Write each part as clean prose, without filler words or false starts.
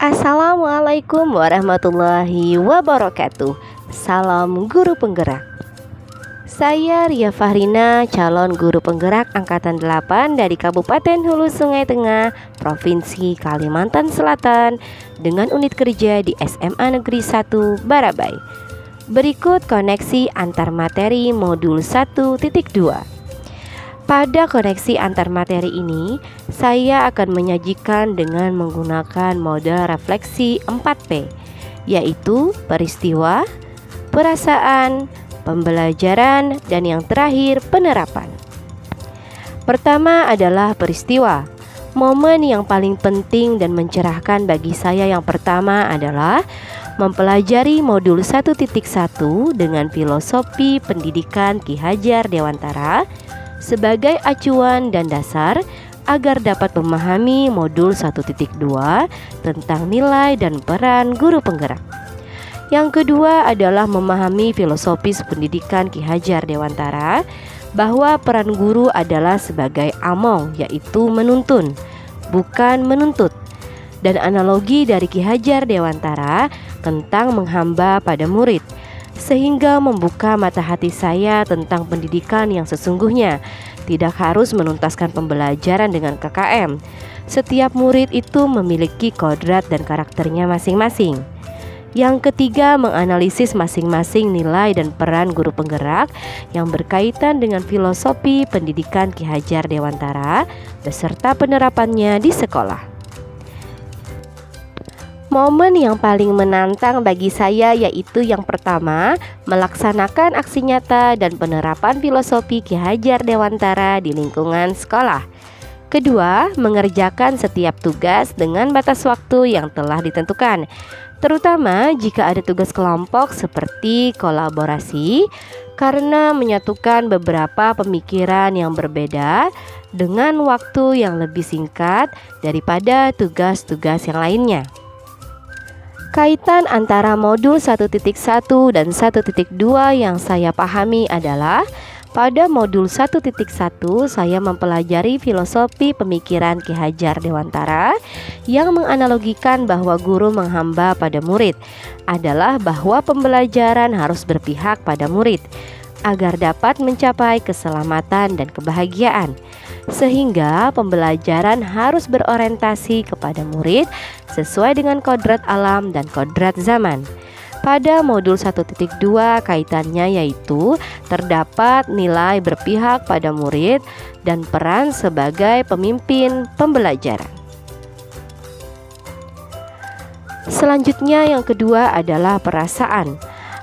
Assalamualaikum warahmatullahi wabarakatuh. Salam guru penggerak. Saya Ria Fahrina, calon guru penggerak angkatan 8 dari Kabupaten Hulu Sungai Tengah, Provinsi Kalimantan Selatan, dengan unit kerja di SMA Negeri 1 Barabai. Berikut koneksi antar materi modul 1.2. Pada koneksi antar materi ini, saya akan menyajikan dengan menggunakan model refleksi 4P, yaitu peristiwa, perasaan, pembelajaran, dan yang terakhir penerapan. Pertama adalah peristiwa. Momen yang paling penting dan mencerahkan bagi saya yang pertama adalah mempelajari modul 1.1 dengan filosofi pendidikan Ki Hajar Dewantara sebagai acuan dan dasar agar dapat memahami modul 1.2 tentang nilai dan peran guru penggerak. Yang kedua adalah memahami filosofis pendidikan Ki Hajar Dewantara bahwa peran guru adalah sebagai among, yaitu menuntun, bukan menuntut, dan analogi dari Ki Hajar Dewantara tentang menghamba pada murid, sehingga membuka mata hati saya tentang pendidikan yang sesungguhnya. Tidak harus menuntaskan pembelajaran dengan KKM. Setiap murid itu memiliki kodrat dan karakternya masing-masing. Yang ketiga, menganalisis masing-masing nilai dan peran guru penggerak yang berkaitan dengan filosofi pendidikan Ki Hajar Dewantara beserta penerapannya di sekolah. Momen yang paling menantang bagi saya yaitu yang pertama, melaksanakan aksi nyata dan penerapan filosofi Ki Hajar Dewantara di lingkungan sekolah. Kedua, mengerjakan setiap tugas dengan batas waktu yang telah ditentukan, terutama jika ada tugas kelompok seperti kolaborasi, karena menyatukan beberapa pemikiran yang berbeda dengan waktu yang lebih singkat daripada tugas-tugas yang lainnya. Kaitan antara modul 1.1 dan 1.2 yang saya pahami adalah pada modul 1.1 saya mempelajari filosofi pemikiran Ki Hajar Dewantara yang menganalogikan bahwa guru menghamba pada murid adalah bahwa pembelajaran harus berpihak pada murid agar dapat mencapai keselamatan dan kebahagiaan, sehingga pembelajaran harus berorientasi kepada murid sesuai dengan kodrat alam dan kodrat zaman. Pada modul 1.2 kaitannya yaitu terdapat nilai berpihak pada murid dan peran sebagai pemimpin pembelajaran. Selanjutnya yang kedua adalah perasaan.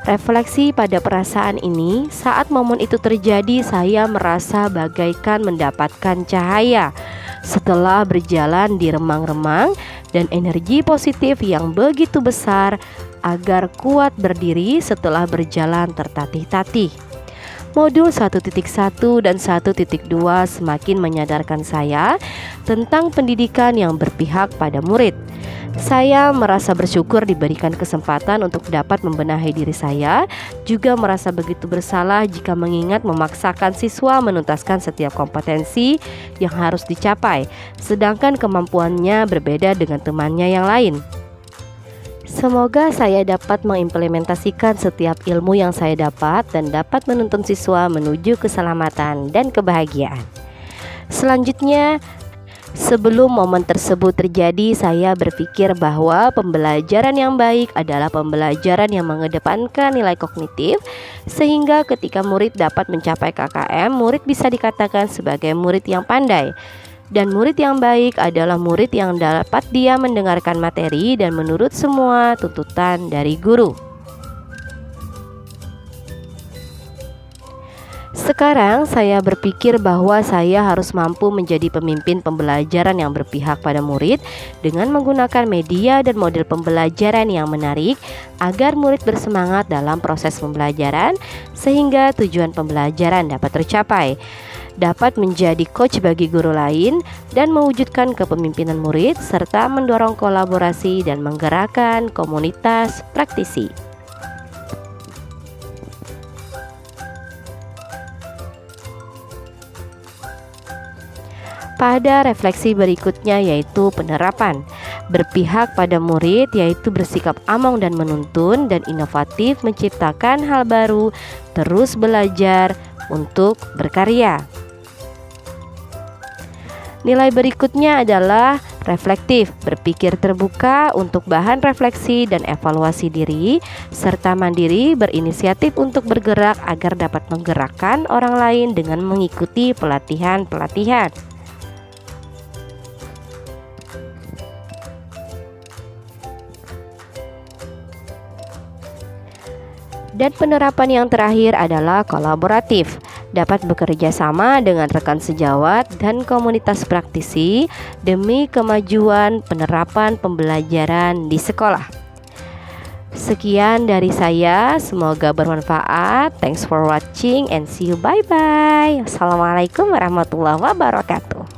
Refleksi pada perasaan ini, saat momen itu terjadi saya merasa bagaikan mendapatkan cahaya setelah berjalan di remang-remang dan energi positif yang begitu besar agar kuat berdiri setelah berjalan tertatih-tatih. Modul 1.1 dan 1.2 semakin menyadarkan saya tentang pendidikan yang berpihak pada murid. Saya merasa bersyukur diberikan kesempatan untuk dapat membenahi diri saya, juga merasa begitu bersalah jika mengingat memaksakan siswa menuntaskan setiap kompetensi yang harus dicapai, sedangkan kemampuannya berbeda dengan temannya yang lain. Semoga saya dapat mengimplementasikan setiap ilmu yang saya dapat dan dapat menuntun siswa menuju keselamatan dan kebahagiaan. Selanjutnya, sebelum momen tersebut terjadi, saya berpikir bahwa pembelajaran yang baik adalah pembelajaran yang mengedepankan nilai kognitif, sehingga ketika murid dapat mencapai KKM, murid bisa dikatakan sebagai murid yang pandai. Dan murid yang baik adalah murid yang dapat dia mendengarkan materi dan menurut semua tuntutan dari guru. Sekarang saya berpikir bahwa saya harus mampu menjadi pemimpin pembelajaran yang berpihak pada murid dengan menggunakan media dan model pembelajaran yang menarik agar murid bersemangat dalam proses pembelajaran sehingga tujuan pembelajaran dapat tercapai, dapat menjadi coach bagi guru lain dan mewujudkan kepemimpinan murid serta mendorong kolaborasi dan menggerakkan komunitas praktisi. Pada refleksi berikutnya yaitu penerapan. berpihak pada murid, yaitu bersikap among dan menuntun, dan inovatif menciptakan hal baru, terus belajar untuk berkarya. Nilai berikutnya adalah reflektif, berpikir terbuka untuk bahan refleksi dan evaluasi diri, serta mandiri, berinisiatif untuk bergerak agar dapat menggerakkan orang lain dengan mengikuti pelatihan-pelatihan. Dan penerapan yang terakhir adalah kolaboratif, dapat bekerja sama dengan rekan sejawat dan komunitas praktisi demi kemajuan penerapan pembelajaran di sekolah. Sekian dari saya, semoga bermanfaat. Thanks for watching and see you, bye bye. Assalamualaikum warahmatullahi wabarakatuh.